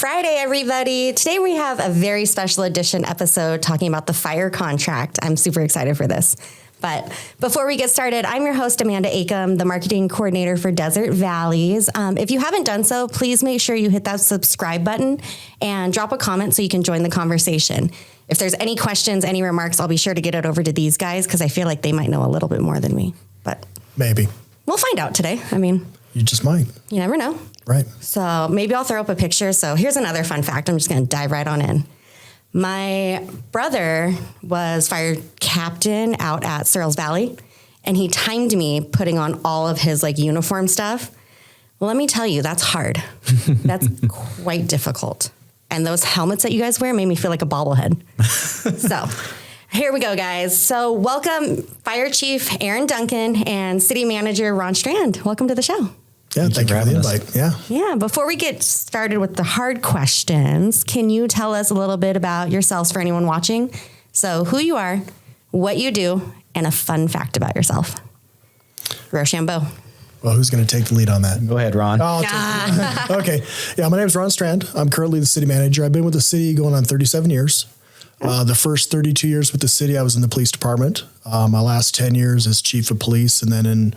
Friday, everybody. Today we have a very special edition episode talking about the fire contract. I'm super excited for this. But before we get started, I'm your host, Amanda Acom, the marketing coordinator for Desert Valleys. If you haven't done so, please make sure you hit that subscribe button and drop a comment so you can join the conversation. If there's any questions, any remarks, I'll be sure to get it over to these guys because I feel like they might know a little bit more than me. But maybe. We'll find out today. I mean, you just might. You never know. Right. So maybe I'll throw up a picture. So here's another fun fact. I'm just going to dive right on in. My brother was fire captain out at Searles Valley, and he timed me putting on all of his uniform stuff. Well, let me tell you, that's hard. That's quite difficult. And those helmets that you guys wear made me feel like a bobblehead. So here we go, guys. So welcome Fire Chief Aaron Duncan and City Manager Ron Strand. Welcome to the show. Yeah, thank you for the invite. Yeah. Before we get started with the hard questions, can you tell us a little bit about yourselves for anyone watching? So who you are, what you do, and a fun fact about yourself. Rochambeau. Well, who's going to take the lead on that? Go ahead, Ron. Okay. Yeah, my name is Ron Strand. I'm currently the city manager. I've been with the city going on 37 years. The first 32 years with the city, I was in the police department. My last 10 years as chief of police, and then in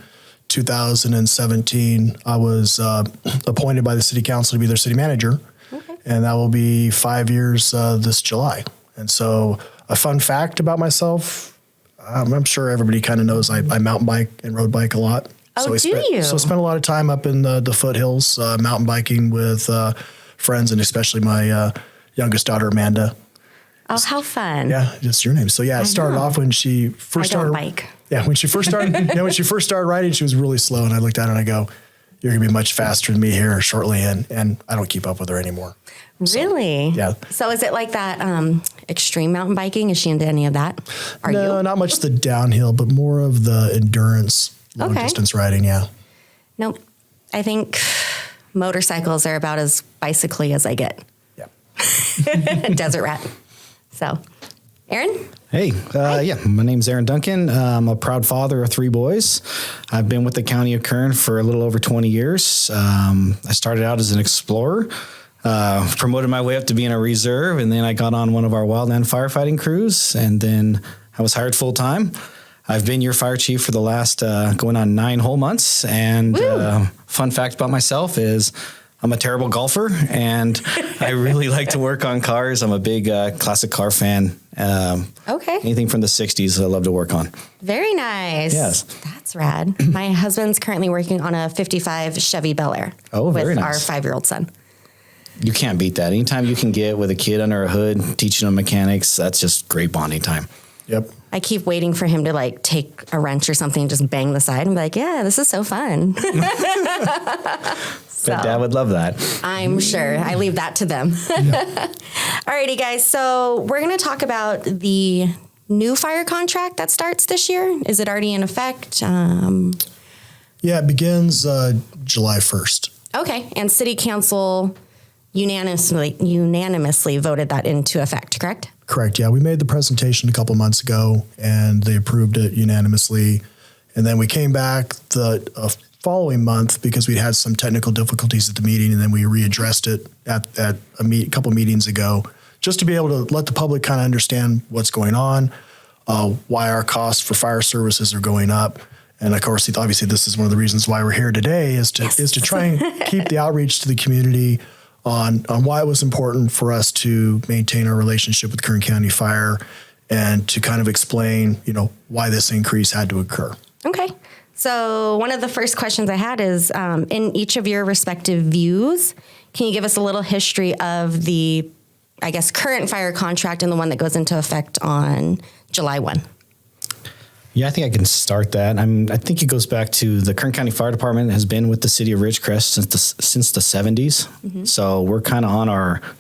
2017, I was appointed by the city council to be their city manager, and that will be 5 years this July. And so a fun fact about myself, I'm sure everybody kind of knows I mountain bike and road bike a lot. So I spent a lot of time up in the foothills, mountain biking with friends, and especially my youngest daughter, Amanda. Oh, how fun. Yeah, just your name. So yeah, it started off when she first started. Bike. Yeah, when she first started, when she first started riding, she was really slow, and I looked at her and I go, "You're gonna be much faster than me here shortly," and I don't keep up with her anymore. Really? So, yeah. So is it like that extreme mountain biking? Is she into any of that? No, not much the downhill, but more of the endurance, long distance riding. Yeah. Nope. I think motorcycles are about as bicycly as I get. Yeah. Desert rat. So, Aaron? Hey, my name's Aaron Duncan. I'm a proud father of 3 boys. I've been with the County of Kern for a little over 20 years. I started out as an explorer, promoted my way up to being a reserve, and then I got on one of our wildland firefighting crews, and then I was hired full time. I've been your fire chief for the last going on 9 whole months, and fun fact about myself is I'm a terrible golfer, and I really like to work on cars. I'm a big classic car fan. Anything from the 60s I love to work on. Very nice. Yes. That's rad. My husband's currently working on a 55 Chevy Bel Air with our 5-year-old son. You can't beat that. Anytime you can get with a kid under a hood, teaching them mechanics, that's just great bonding time. Yep. I keep waiting for him to take a wrench or something and just bang the side and be like, yeah, this is so fun. Bet Dad would love that. I'm sure. I leave that to them. Yeah. Alrighty, guys. So we're going to talk about the new fire contract that starts this year. Is it already in effect? Yeah, it begins July 1st. Okay. And City Council unanimously voted that into effect, correct? Correct. Yeah, we made the presentation a couple months ago, and they approved it unanimously. And then we came back the following month because we had some technical difficulties at the meeting, and then we readdressed it at a couple meetings ago, just to be able to let the public kind of understand what's going on, why our costs for fire services are going up. And of course, obviously, this is one of the reasons why we're here today is to try and keep the outreach to the community on why it was important for us to maintain our relationship with Kern County Fire, and to kind of explain, why this increase had to occur. Okay. So one of the first questions I had is, in each of your respective views, can you give us a little history of the, current fire contract and the one that goes into effect on July 1? Yeah, I think I can start that. I think it goes back to the Kern County Fire Department has been with the city of Ridgecrest since the 70s. Mm-hmm. So we're kind of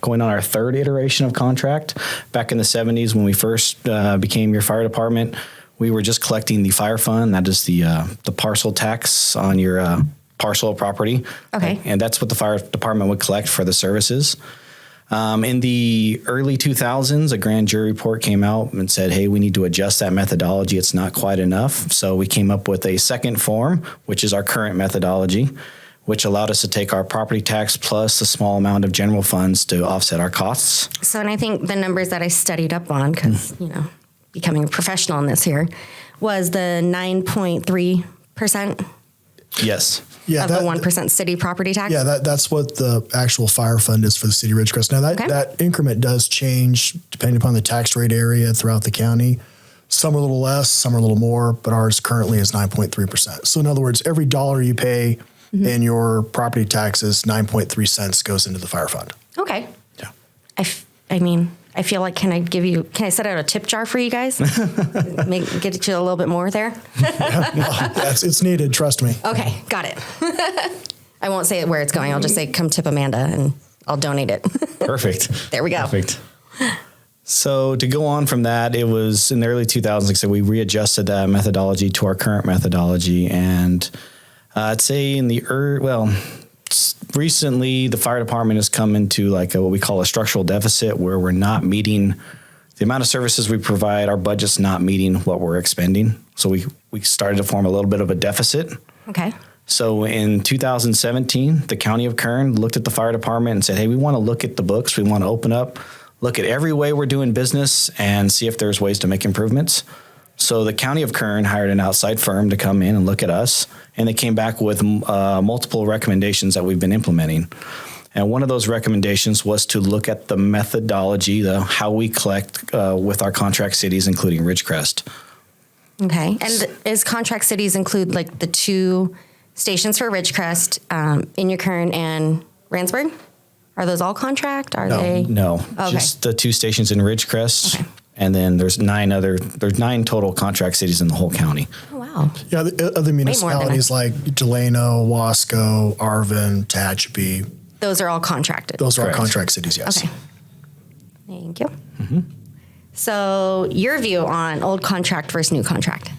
going on our 3rd iteration of contract. Back in the 70s, when we first became your fire department, we were just collecting the fire fund. That is the parcel tax on your parcel of property. Okay. And that's what the fire department would collect for the services. In the early 2000s, a grand jury report came out and said, hey, we need to adjust that methodology. It's not quite enough. So we came up with a second form, which is our current methodology, which allowed us to take our property tax plus a small amount of general funds to offset our costs. So, and I think the numbers that I studied up on, because, becoming a professional in this here, was the 9.3%. Yes. Yeah, of the 1% city property tax? Yeah, that's what the actual fire fund is for the city of Ridgecrest. Now, that increment does change depending upon the tax rate area throughout the county. Some are a little less, some are a little more, but ours currently is 9.3%. So in other words, every dollar you pay in your property taxes, 9.3 cents goes into the fire fund. Okay. Yeah. I feel like, can I set out a tip jar for you guys? Get you a little bit more there? It's needed, trust me. Okay, got it. I won't say where it's going. I'll just say, come tip Amanda and I'll donate it. Perfect. There we go. Perfect. So to go on from that, it was in the early 2000s, like I said, we readjusted that methodology to our current methodology. And I'd say recently the fire department has come into what we call a structural deficit, where we're not meeting the amount of services we provide. Our budget's not meeting what we're expending. So we started to form a little bit of a deficit. Okay. So in 2017, the county of Kern looked at the fire department and said, hey, we want to look at the books. We want to open up, look at every way we're doing business and see if there's ways to make improvements. So the county of Kern hired an outside firm to come in and look at us, and they came back with multiple recommendations that we've been implementing. And one of those recommendations was to look at the methodology, how we collect with our contract cities, including Ridgecrest. Okay. And is contract cities include the 2 stations for Ridgecrest, in Kern and Randsburg? Are those all contract? No, okay. Just the 2 stations in Ridgecrest. Okay. And then there's 9 total contract cities in the whole county. Oh, wow. Yeah, the other municipalities like Delano, Wasco, Arvin, Tehachapi. Those are all contracted. Those are all contract cities, yes. Okay. Thank you. Mm-hmm. So your view on old contract versus new contract?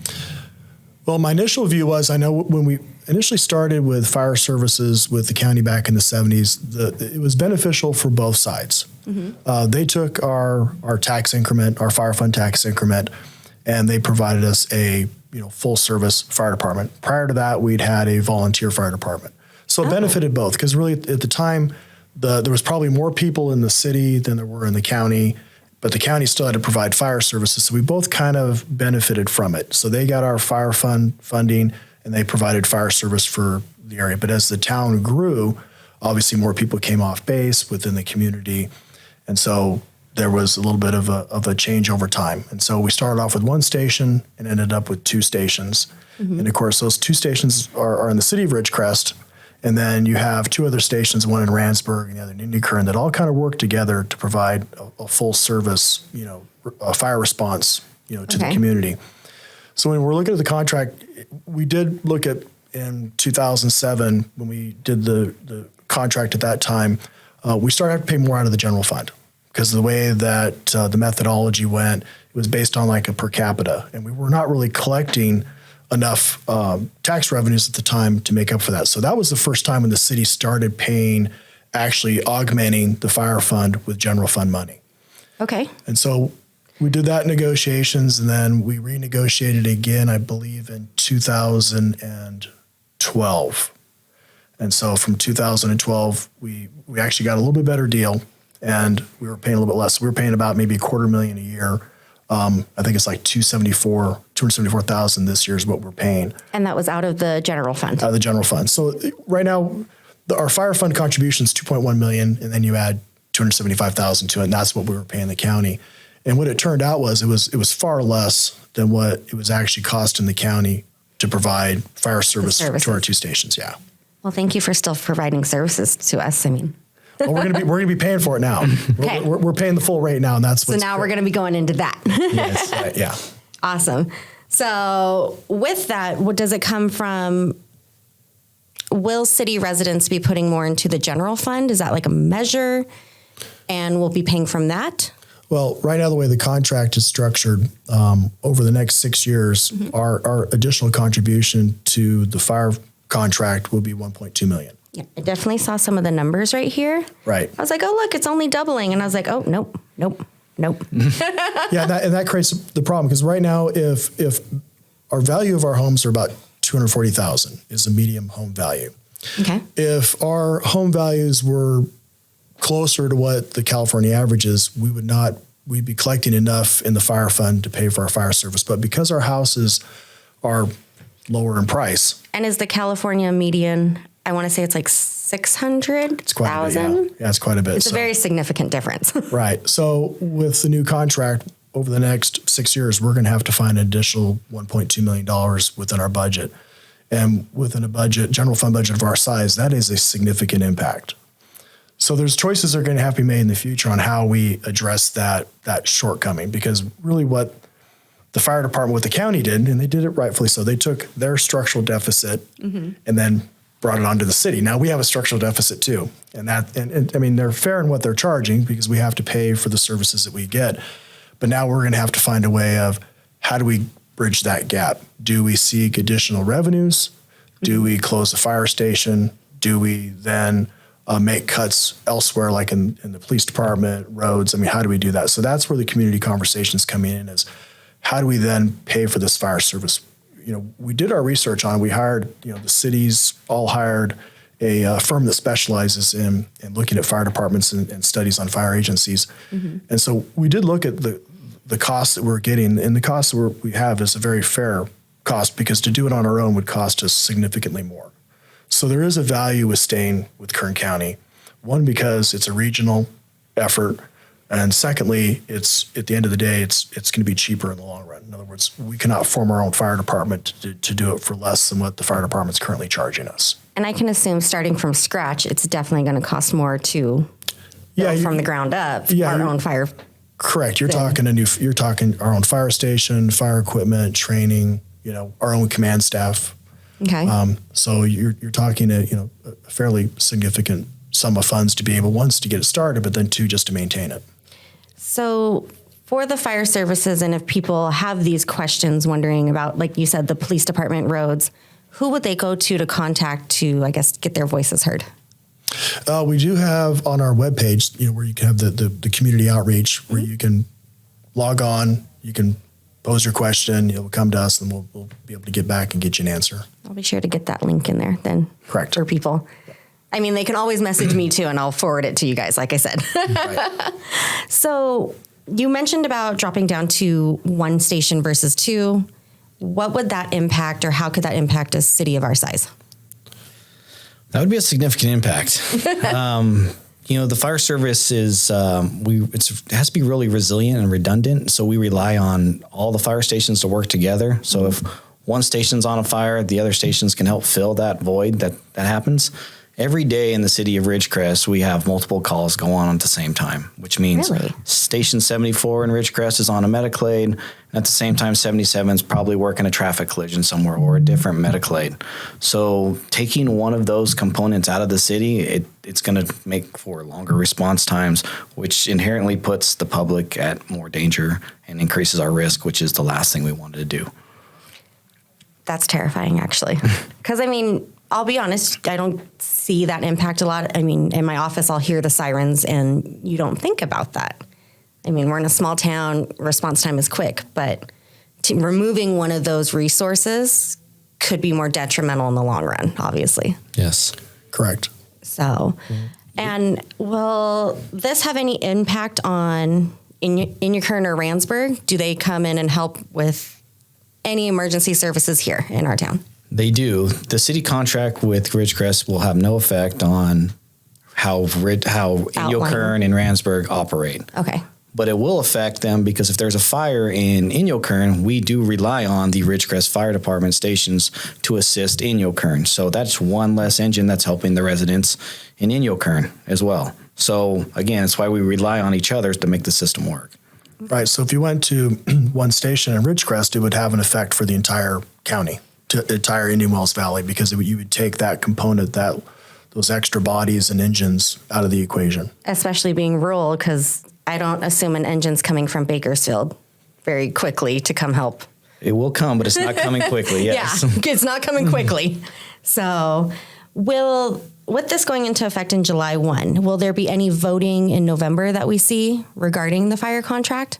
Well, my initial view was, I know when we initially started with fire services with the county back in the 70s, it was beneficial for both sides. Mm-hmm. They took our tax increment, our fire fund tax increment, and they provided us a full service fire department. Prior to that, we'd had a volunteer fire department. So it benefited both, because really at the time, there was probably more people in the city than there were in the county, but the county still had to provide fire services. So we both kind of benefited from it. So they got our fire fund funding, and they provided fire service for the area. But as the town grew, obviously more people came off base within the community. And so there was a little bit of a change over time. And so we started off with 1 station and ended up with 2 stations. Mm-hmm. And of course, those 2 stations are in the city of Ridgecrest. And then you have 2 other stations, one in Randsburg and the other in Kern, that all kind of work together to provide a full service, a fire response, to the community. So when we're looking at the contract, we did look at in 2007 when we did the contract at that time, we started having to pay more out of the general fund, because the way that the methodology went, it was based on a per capita, and we were not really collecting enough tax revenues at the time to make up for that. So that was the first time when the city started actually augmenting the fire fund with general fund money. Okay. And so we did that negotiations, and then we renegotiated again, I believe, in 2012. And so from 2012, we actually got a little bit better deal, and we were paying a little bit less. We were paying about maybe $250,000 a year. I think it's like $274,000 this year is what we're paying. And that was out of the general fund? Out of the general fund. So right now, our fire fund contribution is $2.1 million, and then you add $275,000 to it, and that's what we were paying the county. And what it turned out was it was far less than what it was actually costing the county to provide fire service to our 2 stations. Yeah. Well, thank you for still providing services to us. Well, we're gonna be paying for it now. Okay. We're paying the full rate now, and that's what's now we're gonna be going into that. Yes. Right, yeah. Awesome. So with that, what does it come from? Will city residents be putting more into the general fund? Is that like a measure, and we'll be paying from that? Well, right now, the way the contract is structured, over the next 6 years, mm-hmm. our additional contribution to the fire contract will be $1.2 million. Yeah, I definitely saw some of the numbers right here. Right. I was like, oh, look, it's only doubling. And I was like, oh, nope. Yeah, and that creates the problem, because right now, if our value of our homes are about $240,000 is a medium home value. Okay. If our home values were closer to what the California average is, we'd be collecting enough in the fire fund to pay for our fire service. But because our houses are lower in price. And is the California median, I want to say it's like 600,000? It's quite a bit, yeah, it's quite a bit. It's a very significant difference. Right. So with the new contract, over the next 6 years, we're going to have to find an additional $1.2 million within our budget. And within a budget, general fund budget of our size, that is a significant impact. So there's choices that are going to have to be made in the future on how we address that shortcoming, because really what the fire department, what the county did, and they did it rightfully so, they took their structural deficit and then brought it onto the city. Now we have a structural deficit too. And I mean, they're fair in what they're charging because we have to pay for the services that we get. But now we're going to have to find a way of how do we bridge that gap? Do we seek additional revenues? Do we close the fire station? Do we then make cuts elsewhere, like in the police department, roads? I mean, how do we do that? So that's where the community conversations come in, is how do we then pay for this fire service? You know, we did our research on it. We hired, the cities all hired a firm that specializes in looking at fire departments and studies on fire agencies. And so we did look at the costs that we're getting, and the cost that we have is a very fair cost, because to do it on our own would cost us significantly more. So there is a value with staying with Kern County. One, because it's a regional effort, and secondly, it's at the end of the day, it's going to be cheaper in the long run. In other words, we cannot form our own fire department to do it for less than what the fire department's currently charging us. And I can assume starting from scratch, it's definitely going to cost more to build from the ground up our own fire. Correct. You're talking our own fire station, fire equipment, training, our own command staff. Okay. So you're talking a fairly significant sum of funds to be able, once, to get it started, but then two, just to maintain it. So for the fire services, and if people have these questions wondering about, like you said, the police department, roads, who would they go to contact to, I guess, get their voices heard? We do have on our webpage, where you can have the community outreach, where you can log on, you can pose your question, you'll come to us, and we'll be able to get back and get you an answer. I'll be sure to get that link in there then. Correct. For people. I mean, they can always message me too, and I'll forward it to you guys, like I said. Right. So you mentioned about dropping down to one station versus two. What would that impact, or how could that impact a city of our size? That would be a significant impact. The fire service is, it has to be really resilient and redundant. So we rely on all the fire stations to work together. So if one station's on a fire, the other stations can help fill that void that happens. Every day in the city of Ridgecrest, we have multiple calls go on at the same time, which means Station 74 in Ridgecrest is on a Mediclade, and at the same time, 77 is probably working a traffic collision somewhere or a different Mediclade. So taking one of those components out of the city, it's going to make for longer response times, which inherently puts the public at more danger and increases our risk, which is the last thing we wanted to do. That's terrifying, actually. Because, I'll be honest, I don't see that impact a lot. In my office, I'll hear the sirens, and you don't think about that. We're in a small town, response time is quick, but removing one of those resources could be more detrimental in the long run, obviously. Yes. Correct. So, and will this have any impact on in your Kern or Randsburg? Do they come in and help with any emergency services here in our town? They do. The city contract with Ridgecrest will have no effect on how Inyo Kern and Randsburg operate. Okay. But it will affect them, because if there's a fire in Inyo Kern, we do rely on the Ridgecrest Fire Department stations to assist Inyo Kern. So that's one less engine that's helping the residents in Inyo Kern as well. So again, it's why we rely on each other to make the system work. Right. So if you went to one station in Ridgecrest, it would have an effect for the entire county, to the entire Indian Wells Valley, because you would take that component, those extra bodies and engines out of the equation. Especially being rural, because I don't assume an engine's coming from Bakersfield very quickly to come help. It will come, but it's not coming quickly. Yes. Yeah, it's not coming quickly. So with this going into effect in July 1, will there be any voting in November that we see regarding the fire contract?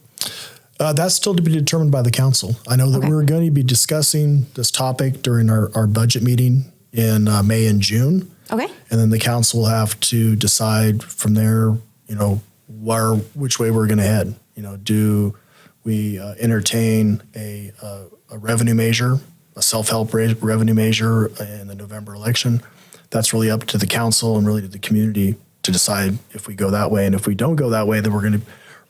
That's still to be determined by the council. I know that we're going to be discussing this topic during our budget meeting in May and June. Okay. And then the council will have to decide from there, which way we're going to head. Do we entertain a revenue measure, a self-help revenue measure in the November election? That's really up to the council and really to the community to decide if we go that way. And if we don't go that way, then we're going to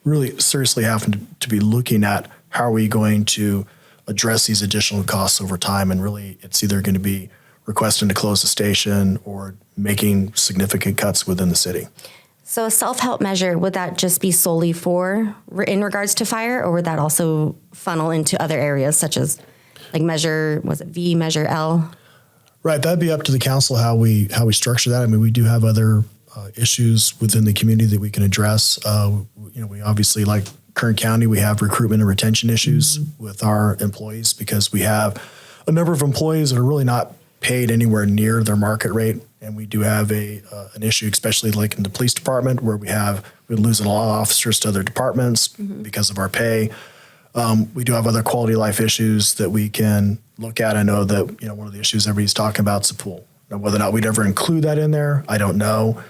really seriously have to be looking at how are we going to address these additional costs over time. And really, it's either going to be requesting to close the station or making significant cuts within the city. So a self-help measure, would that just be solely in regards to fire, or would that also funnel into other areas such as like measure, was it V, measure L? Right, that'd be up to the council how we structure that. I mean, we do have other issues within the community that we can address. We obviously, like Kern County, we have recruitment and retention issues with our employees because we have a number of employees that are really not paid anywhere near their market rate. And we do have an issue, especially like in the police department, where we're losing a lot of officers to other departments because of our pay. We do have other quality of life issues that we can look at. I know that one of the issues everybody's talking about is the pool. Now, whether or not we'd ever include that in there, I don't know.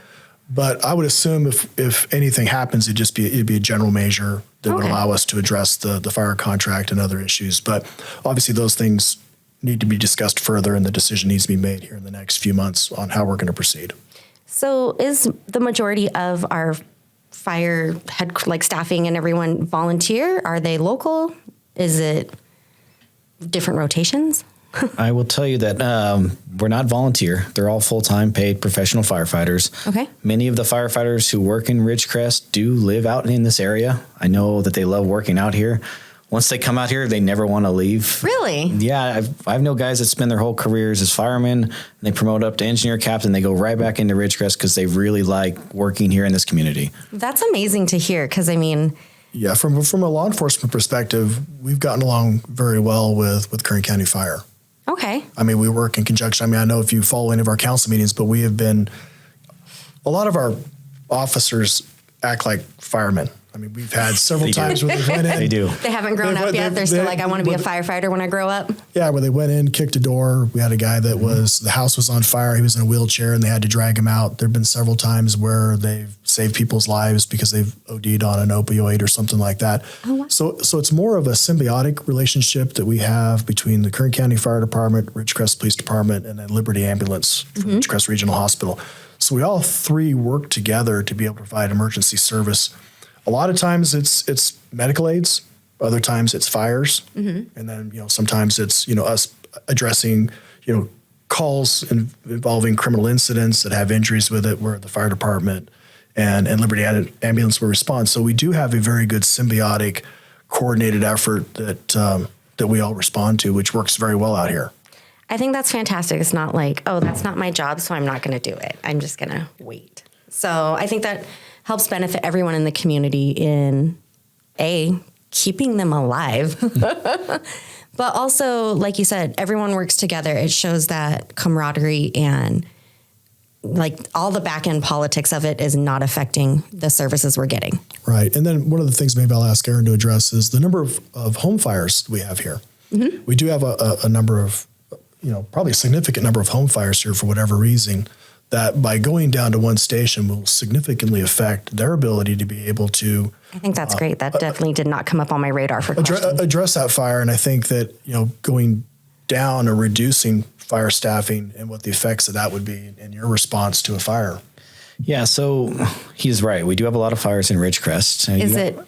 But I would assume if anything happens, it'd be a general measure that would allow us to address the fire contract and other issues. But obviously, those things need to be discussed further, and the decision needs to be made here in the next few months on how we're going to proceed. So is the majority of our fire staffing and everyone volunteer? Are they local? Is it different rotations? I will tell you that we're not volunteer. They're all full-time paid professional firefighters. Okay. Many of the firefighters who work in Ridgecrest do live out in this area. I know that they love working out here. Once they come out here, they never want to leave. Really? Yeah. I've known guys that spend their whole careers as firemen, and they promote up to engineer captain. They go right back into Ridgecrest because they really like working here in this community. That's amazing to hear because, Yeah, from a law enforcement perspective, we've gotten along very well with Kern County Fire. Okay. We work in conjunction. I know if you follow any of our council meetings, but a lot of our officers act like firemen. We've had several times where they went in. They do. They haven't grown up yet. They're still like, I want to be a firefighter when I grow up. Yeah, where they went in, kicked a door. We had a guy that the house was on fire. He was in a wheelchair and they had to drag him out. There've been several times where they've saved people's lives because they've OD'd on an opioid or something like that. Oh, wow. So it's more of a symbiotic relationship that we have between the Kern County Fire Department, Ridgecrest Police Department, and then Liberty Ambulance from Ridgecrest Regional Hospital. So we all three work together to be able to provide emergency service. A lot of times it's medical aids. Other times it's fires. And then, sometimes it's, us addressing, calls involving criminal incidents that have injuries with it where the fire department and Liberty Ambulance will respond. So we do have a very good symbiotic coordinated effort that we all respond to, which works very well out here. I think that's fantastic. It's not like, oh, that's not my job, so I'm not going to do it. I'm just going to wait. So I think that helps benefit everyone in the community in keeping them alive. But also, like you said, everyone works together. It shows that camaraderie and all the back end politics of it is not affecting the services we're getting. Right. And then one of the things maybe I'll ask Aaron to address is the number of home fires we have here. We do have a number of, probably a significant number of home fires here for whatever reason, that by going down to one station will significantly affect their ability to be able to. I think that's great. That definitely did not come up on my radar for address that fire. And I think that, going down or reducing fire staffing and what the effects of that would be in your response to a fire. Yeah, so he's right. We do have a lot of fires in Ridgecrest. Is it,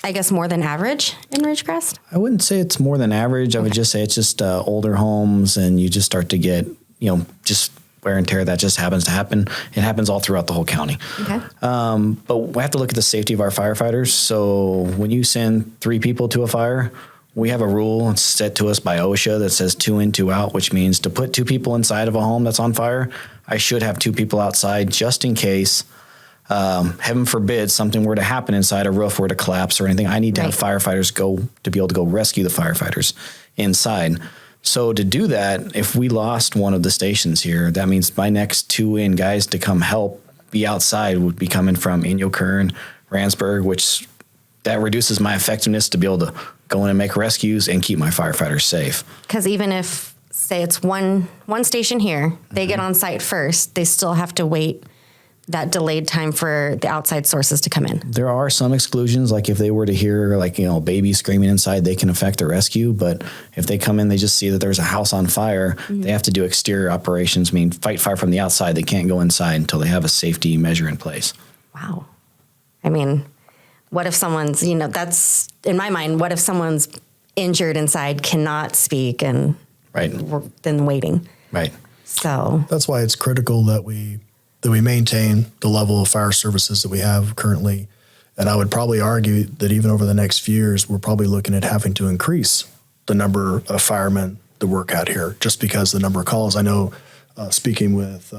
I guess, more than average in Ridgecrest? I wouldn't say it's more than average. I would just say it's just older homes, and you just start to get, just wear and tear that just happens to happen. It happens all throughout the whole county. Okay. But we have to look at the safety of our firefighters. So when you send 3 people to a fire, we have a rule set to us by OSHA that says 2 in, 2 out, which means to put 2 people inside of a home that's on fire, I should have 2 people outside just in case, heaven forbid, something were to happen inside, a roof were to collapse or anything. I need to have firefighters to be able to go rescue the firefighters inside. So to do that, if we lost one of the stations here, that means my next 2 in guys to come help be outside would be coming from Inyo Kern, Randsburg, which that reduces my effectiveness to be able to go in and make rescues and keep my firefighters safe. Because even if say it's one station here, they get on site first, they still have to wait that delayed time for the outside sources to come in. There are some exclusions, like if they were to hear babies screaming inside, they can affect the rescue. But if they come in, they just see that there's a house on fire, they have to do exterior operations, fight fire from the outside. They can't go inside until they have a safety measure in place. Wow. I mean, what if someone's, that's in my mind, what if someone's injured inside, cannot speak, and then waiting. Right. So that's why it's critical that we maintain the level of fire services that we have currently. And I would probably argue that even over the next few years, we're probably looking at having to increase the number of firemen that work out here, just because the number of calls. I know, speaking with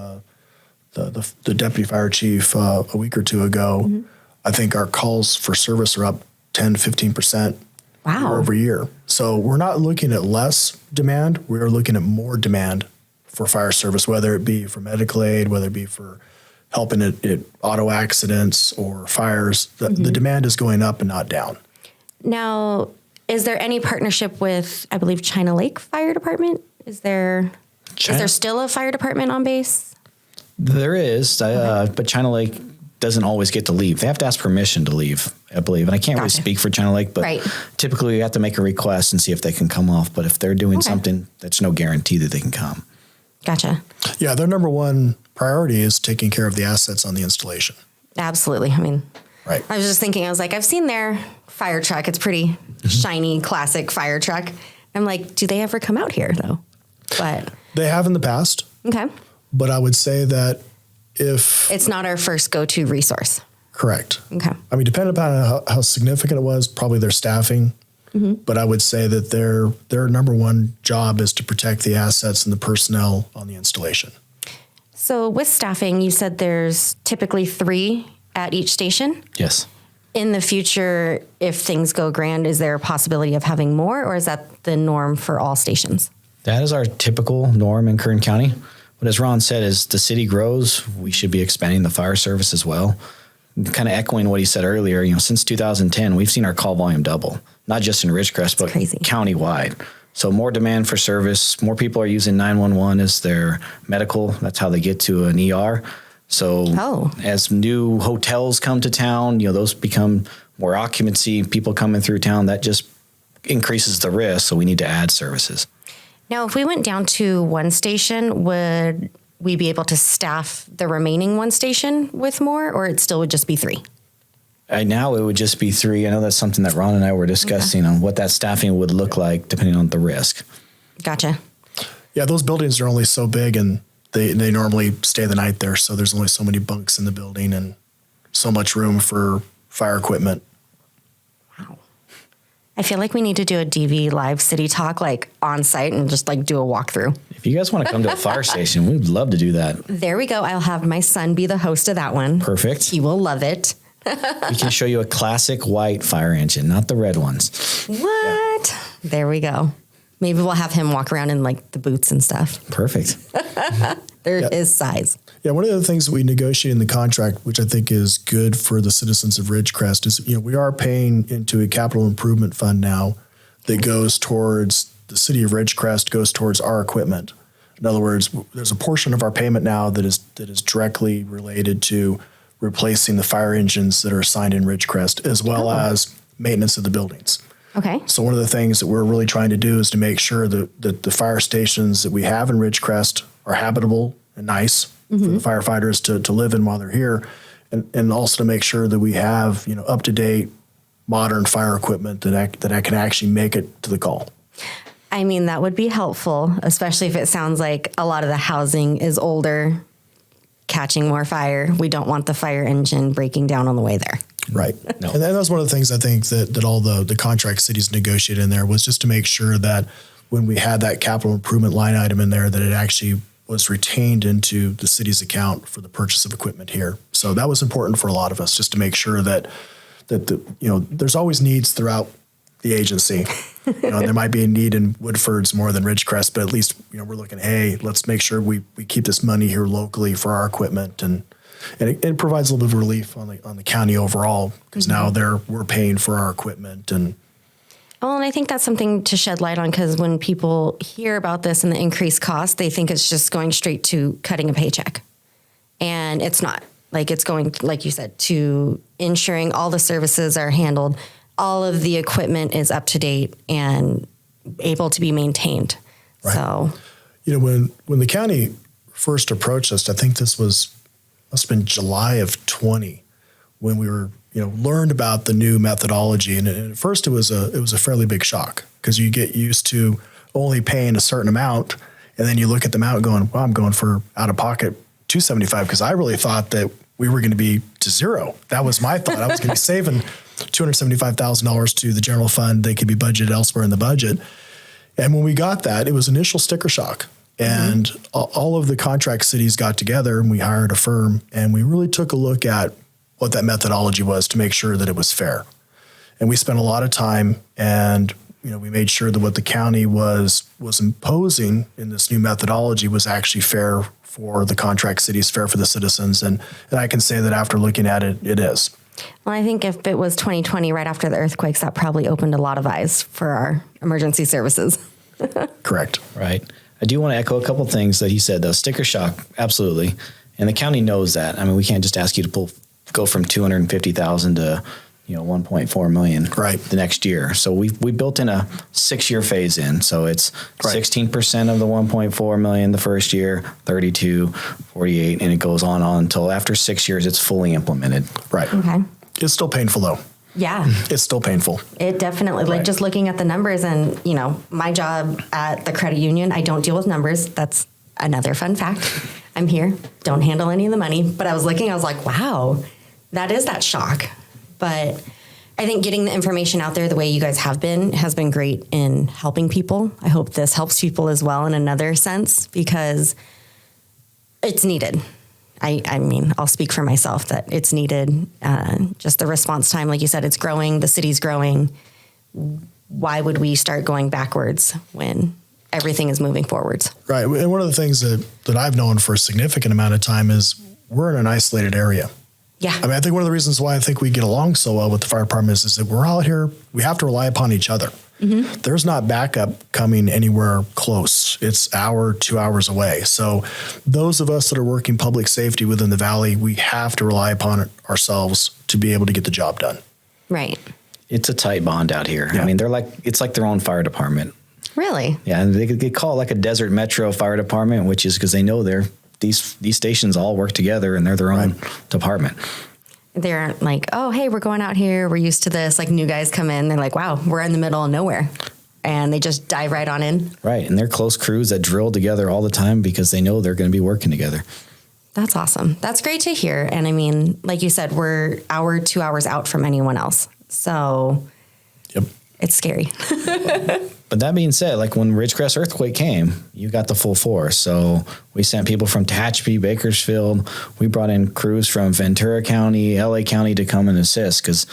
the deputy fire chief a week or two ago, I think our calls for service are up 10 to 15% year over year. So we're not looking at less demand. We're looking at more demand for fire service, whether it be for medical aid, whether it be for helping at auto accidents or fires. The demand is going up and not down. Now, is there any partnership with, I believe, China Lake Fire Department? Is there still a fire department on base? There is, but China Lake doesn't always get to leave. They have to ask permission to leave, I believe. And I can't really speak for China Lake, but typically you have to make a request and see if they can come off. But if they're doing something, that's no guarantee that they can come. Gotcha. Yeah, their number one priority is taking care of the assets on the installation. Absolutely. I mean, right. I was just thinking, I was like, I've seen their fire truck. It's pretty shiny, classic fire truck. I'm like, do they ever come out here though? But they have in the past. Okay. But I would say that if it's not our first go-to resource. Correct. Okay. I mean, depending upon how significant it was, probably their staffing. But I would say that their number one job is to protect the assets and the personnel on the installation. So with staffing, you said there's typically 3 at each station? Yes. In the future, if things go grand, is there a possibility of having more, or is that the norm for all stations? That is our typical norm in Kern County. But as Ron said, as the city grows, we should be expanding the fire service as well. Kind of echoing what he said earlier, since 2010, we've seen our call volume double, not just in Ridgecrest, but countywide. So more demand for service, more people are using 911 as their medical. That's how they get to an ER. So as new hotels come to town, those become more occupancy, people coming through town, that just increases the risk. So we need to add services. Now, if we went down to one station, would we be able to staff the remaining one station with more, or it still would just be 3? Right now, it would just be 3. I know that's something that Ron and I were discussing on what that staffing would look like depending on the risk. Gotcha. Yeah, those buildings are only so big, and they normally stay the night there. So there's only so many bunks in the building and so much room for fire equipment. Wow. I feel like we need to do a DV live city talk on site and just do a walkthrough. If you guys want to come to a fire station, we'd love to do that. There we go. I'll have my son be the host of that one. Perfect. He will love it. We can show you a classic white fire engine, not the red ones. What? Yeah. There we go. Maybe we'll have him walk around in the boots and stuff. Perfect. There is size. Yeah, one of the things that we negotiate in the contract, which I think is good for the citizens of Ridgecrest, is we are paying into a capital improvement fund now that goes towards the city of Ridgecrest, goes towards our equipment. In other words, there's a portion of our payment now that is directly related to replacing the fire engines that are assigned in Ridgecrest, as well as maintenance of the buildings. Okay. So one of the things that we're really trying to do is to make sure that the fire stations that we have in Ridgecrest are habitable and nice for the firefighters to live in while they're here, and also to make sure that we have up-to-date modern fire equipment that I can actually make it to the call. I mean, that would be helpful, especially if it sounds like a lot of the housing is older, catching more fire. We don't want the fire engine breaking down on the way there. Right. No. And that was one of the things I think that all the contract cities negotiated in there was just to make sure that when we had that capital improvement line item in there, that it actually was retained into the city's account for the purchase of equipment here. So that was important for a lot of us, just to make sure that there's always needs throughout the agency. There might be a need in Woodford's more than Ridgecrest, but at least we're looking, hey, let's make sure we keep this money here locally for our equipment, and it provides a little bit of relief on the county overall, because now we're paying for our equipment. And Well, and I think that's something to shed light on, because when people hear about this and the increased cost, they think it's just going straight to cutting a paycheck. And it's not. Like, it's going, like you said, to ensuring all the services are handled, all of the equipment is up to date and able to be maintained. Right. So, when the county first approached us, I think this must have been July of 20, when we were, learned about the new methodology. And at first it was a fairly big shock, because you get used to only paying a certain amount. And then you look at the amount going, well, I'm going for out of pocket $275, because I really thought that we were going to be to zero. That was my thought. I was going to be saving $275,000 to the general fund. They could be budgeted elsewhere in the budget. And when we got that, it was initial sticker shock. And all of the contract cities got together, and we hired a firm, and we really took a look at what that methodology was to make sure that it was fair. And we spent a lot of time, and we made sure that what the county was imposing in this new methodology was actually fair for the contract cities, fair for the citizens. And I can say that after looking at it, it is. Well, I think if it was 2020, right after the earthquakes, that probably opened a lot of eyes for our emergency services. Correct. Right. I do want to echo a couple things that he said, though. Sticker shock, absolutely. And the county knows that. I mean, we can't just ask you to go from $250,000 to 1.4 million the next year. So we built in a 6-year phase in. So it's 16% of the 1.4 million the first year, 32, 48, and it goes on until after 6 years it's fully implemented. Right. Okay. It's still painful though. Yeah. It's still painful. It definitely, like just looking at the numbers, and my job at the credit union, I don't deal with numbers. That's another fun fact. I'm here, don't handle any of the money. But I was looking, I was like, wow, that is that shock. But I think getting the information out there the way you guys have been has been great in helping people. I hope this helps people as well in another sense, because it's needed. I mean, I'll speak for myself that it's needed. Just the response time, like you said, it's growing, the city's growing. Why would we start going backwards when everything is moving forwards? Right. And one of the things that I've known for a significant amount of time is we're in an isolated area. Yeah. I mean, I think one of the reasons why I think we get along so well with the fire department is that we're out here, we have to rely upon each other. Mm-hmm. There's not backup coming anywhere close. It's hour, 2 hours away. So those of us that are working public safety within the valley, we have to rely upon ourselves to be able to get the job done. Right. It's a tight bond out here. Yeah. I mean, it's like their own fire department. Really? Yeah, and they call it like a desert metro fire department, which is because they know these stations all work together and they're their own department. They aren't like, oh, hey, we're going out here, we're used to this. Like, new guys come in, they're like, wow, we're in the middle of nowhere. And they just dive right on in. Right. And they're close crews that drill together all the time because they know they're going to be working together. That's awesome. That's great to hear. And I mean, like you said, we're 2 hours out from anyone else. So it's scary. But that being said, like when Ridgecrest earthquake came, you got the full force. So we sent people from Tehachapi, Bakersfield. We brought in crews from Ventura County, LA County to come and assist. Because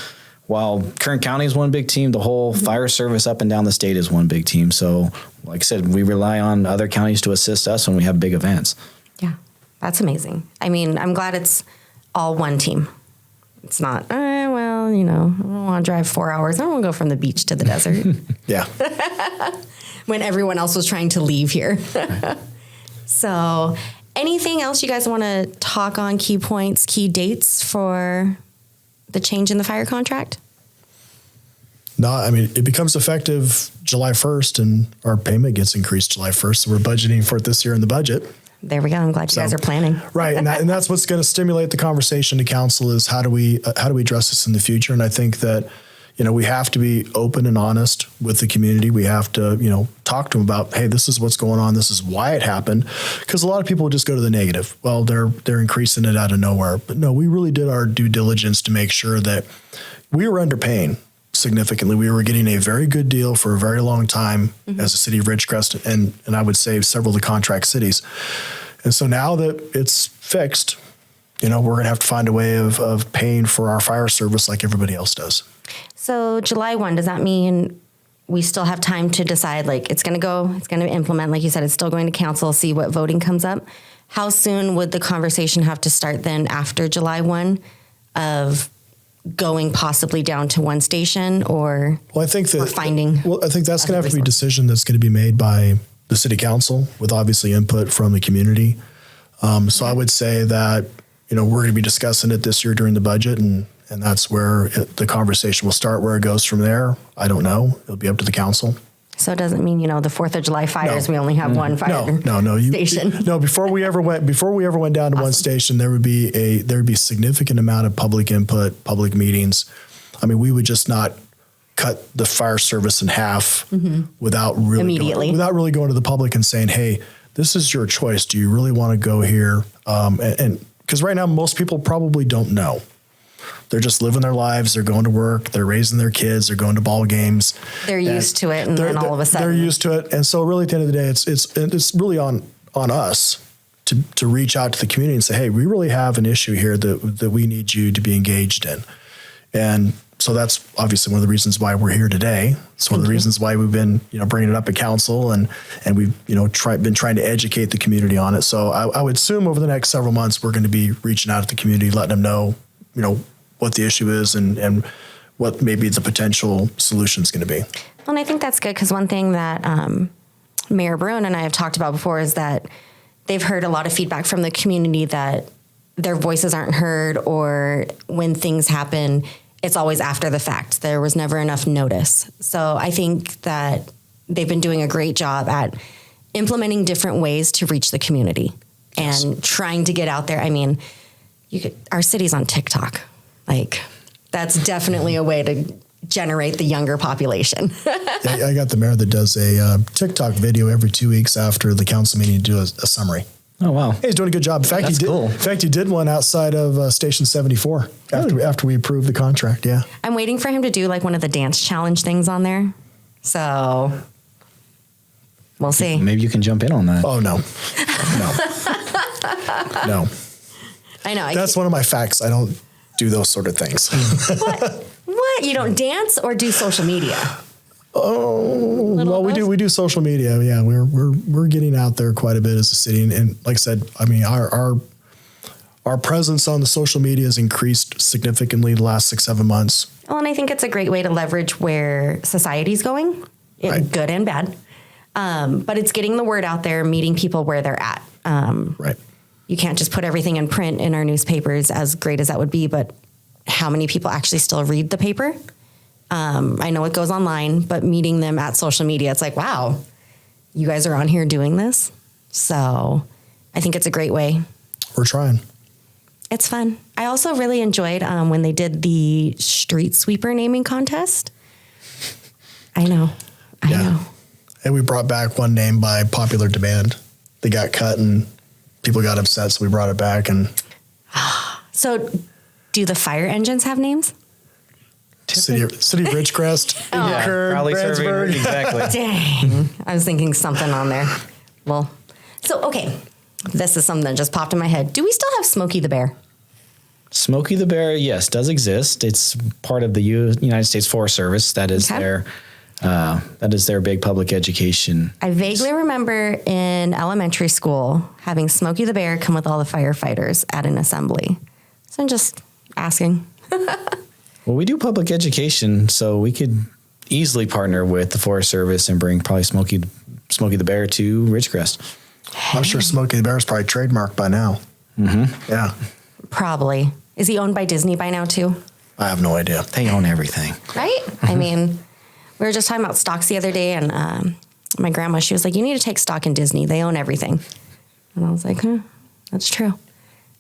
while Kern County is one big team, the whole fire service up and down the state is one big team. So like I said, we rely on other counties to assist us when we have big events. Yeah, that's amazing. I mean, I'm glad it's all one team. It's not, well, I don't want to drive 4 hours. I don't want to go from the beach to the desert. Yeah. When everyone else was trying to leave here. So anything else you guys want to talk on, key points, key dates for the change in the fire contract? No, I mean, it becomes effective July 1st and our payment gets increased July 1st. So we're budgeting for it this year in the budget. There we go. I'm glad you guys are planning. Right. And that's what's going to stimulate the conversation to council is how do we address this in the future? And I think that, we have to be open and honest with the community. We have to, talk to them about, hey, this is what's going on. This is why it happened. Because a lot of people just go to the negative. Well, they're increasing it out of nowhere. But no, we really did our due diligence to make sure that we were underpaying significantly. We were getting a very good deal for a very long time as a city of Ridgecrest and I would say several of the contract cities. And so now that it's fixed, we're going to have to find a way of paying for our fire service like everybody else does. So July 1, does that mean we still have time to decide, like it's going to implement, like you said, it's still going to council, see what voting comes up. How soon would the conversation have to start then after July 1 of going possibly down to one station, or Well, I think that we're finding. Well, I think that's going to have to be a resource. decision that's going to be made by the city council with obviously input from the community. So I would say that, we're going to be discussing it this year during the budget, and that's where the conversation will start. Where it goes from there, I don't know. It'll be up to the council. So it doesn't mean, the 4th of July fires, we only have one fire station. No, before we ever went down to one station, there would be a significant amount of public input, public meetings. I mean, we would just not cut the fire service in half without really going to the public and saying, hey, this is your choice. Do you really want to go here? And because right now, most people probably don't know. They're just living their lives. They're going to work. They're raising their kids. They're going to ball games. They're used to it, and then all of a sudden they're used to it. And so, really, at the end of the day, it's really on us to reach out to the community and say, hey, we really have an issue here that we need you to be engaged in. And so that's obviously one of the reasons why we're here today. It's one of the reasons why we've been, bringing it up at council, and we've, been trying to educate the community on it. So I would assume over the next several months, we're going to be reaching out to the community, letting them know, what the issue is and what maybe the potential solution is going to be. Well, and I think that's good, because one thing that Mayor Bruin and I have talked about before is that they've heard a lot of feedback from the community that their voices aren't heard, or when things happen, it's always after the fact. There was never enough notice. So I think that they've been doing a great job at implementing different ways to reach the community and trying to get out there. I mean, our city's on TikTok. Like, that's definitely a way to generate the younger population. Yeah, I got the mayor that does a TikTok video every 2 weeks after the council meeting to do a summary. Oh, wow. Hey, he's doing a good job. In fact, he did one outside of Station 74 after we approved the contract. Yeah. I'm waiting for him to do like one of the dance challenge things on there. So we'll see. Maybe you can jump in on that. Oh, no. No. I know. That's one of my facts. I don't do those sort of things. What? You don't dance or do social media? Oh, well, we do social media. Yeah, we're getting out there quite a bit as a city, and like I said, I mean our presence on the social media has increased significantly the last 6-7 months. Well, and I think it's a great way to leverage where society's going, Right. good and bad. But it's getting the word out there, meeting people where they're at. Right. You can't just put everything in print in our newspapers, as great as that would be, but how many people actually still read the paper? I know it goes online, but meeting them at social media, it's like, wow, you guys are on here doing this. So I think it's a great way. We're trying. It's fun. I also really enjoyed when they did the street sweeper naming contest. I know. And we brought back one name by popular demand. They got cut and people got upset, so we brought it back. And So do the fire engines have names? City of Ridgecrest, Kern, probably Brandsburg. Exactly. Dang. I was thinking something on there. Well, so, okay. This is something that just popped in my head. Do we still have Smokey the Bear? Smokey the Bear, yes, does exist. It's part of the United States Forest Service. That is their big public education. I vaguely remember in elementary school having Smokey the Bear come with all the firefighters at an assembly. So I'm just asking. Well, we do public education, so we could easily partner with the Forest Service and bring probably Smokey the Bear to Ridgecrest. I'm sure Smokey the Bear is probably trademarked by now. Mm-hmm. Yeah. Probably. Is he owned by Disney by now too? I have no idea. They own everything. Right? I mean, we were just talking about stocks the other day, and my grandma, she was like, you need to take stock in Disney. They own everything. And I was like, that's true.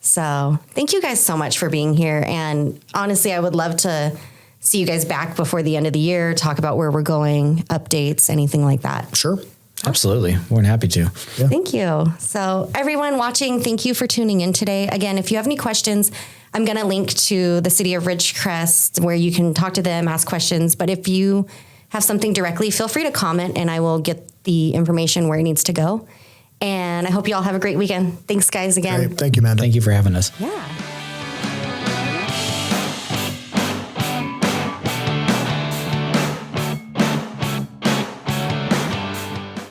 So thank you guys so much for being here. And honestly, I would love to see you guys back before the end of the year, talk about where we're going, updates, anything like that. Sure. Absolutely. More than happy to. Yeah. Thank you. So everyone watching, thank you for tuning in today. Again, if you have any questions, I'm going to link to the City of Ridgecrest where you can talk to them, ask questions. But if you have something directly, feel free to comment and I will get the information where it needs to go. And I hope you all have a great weekend. Thanks, guys, again. Great. Thank you, Amanda. Thank you for having us. Yeah.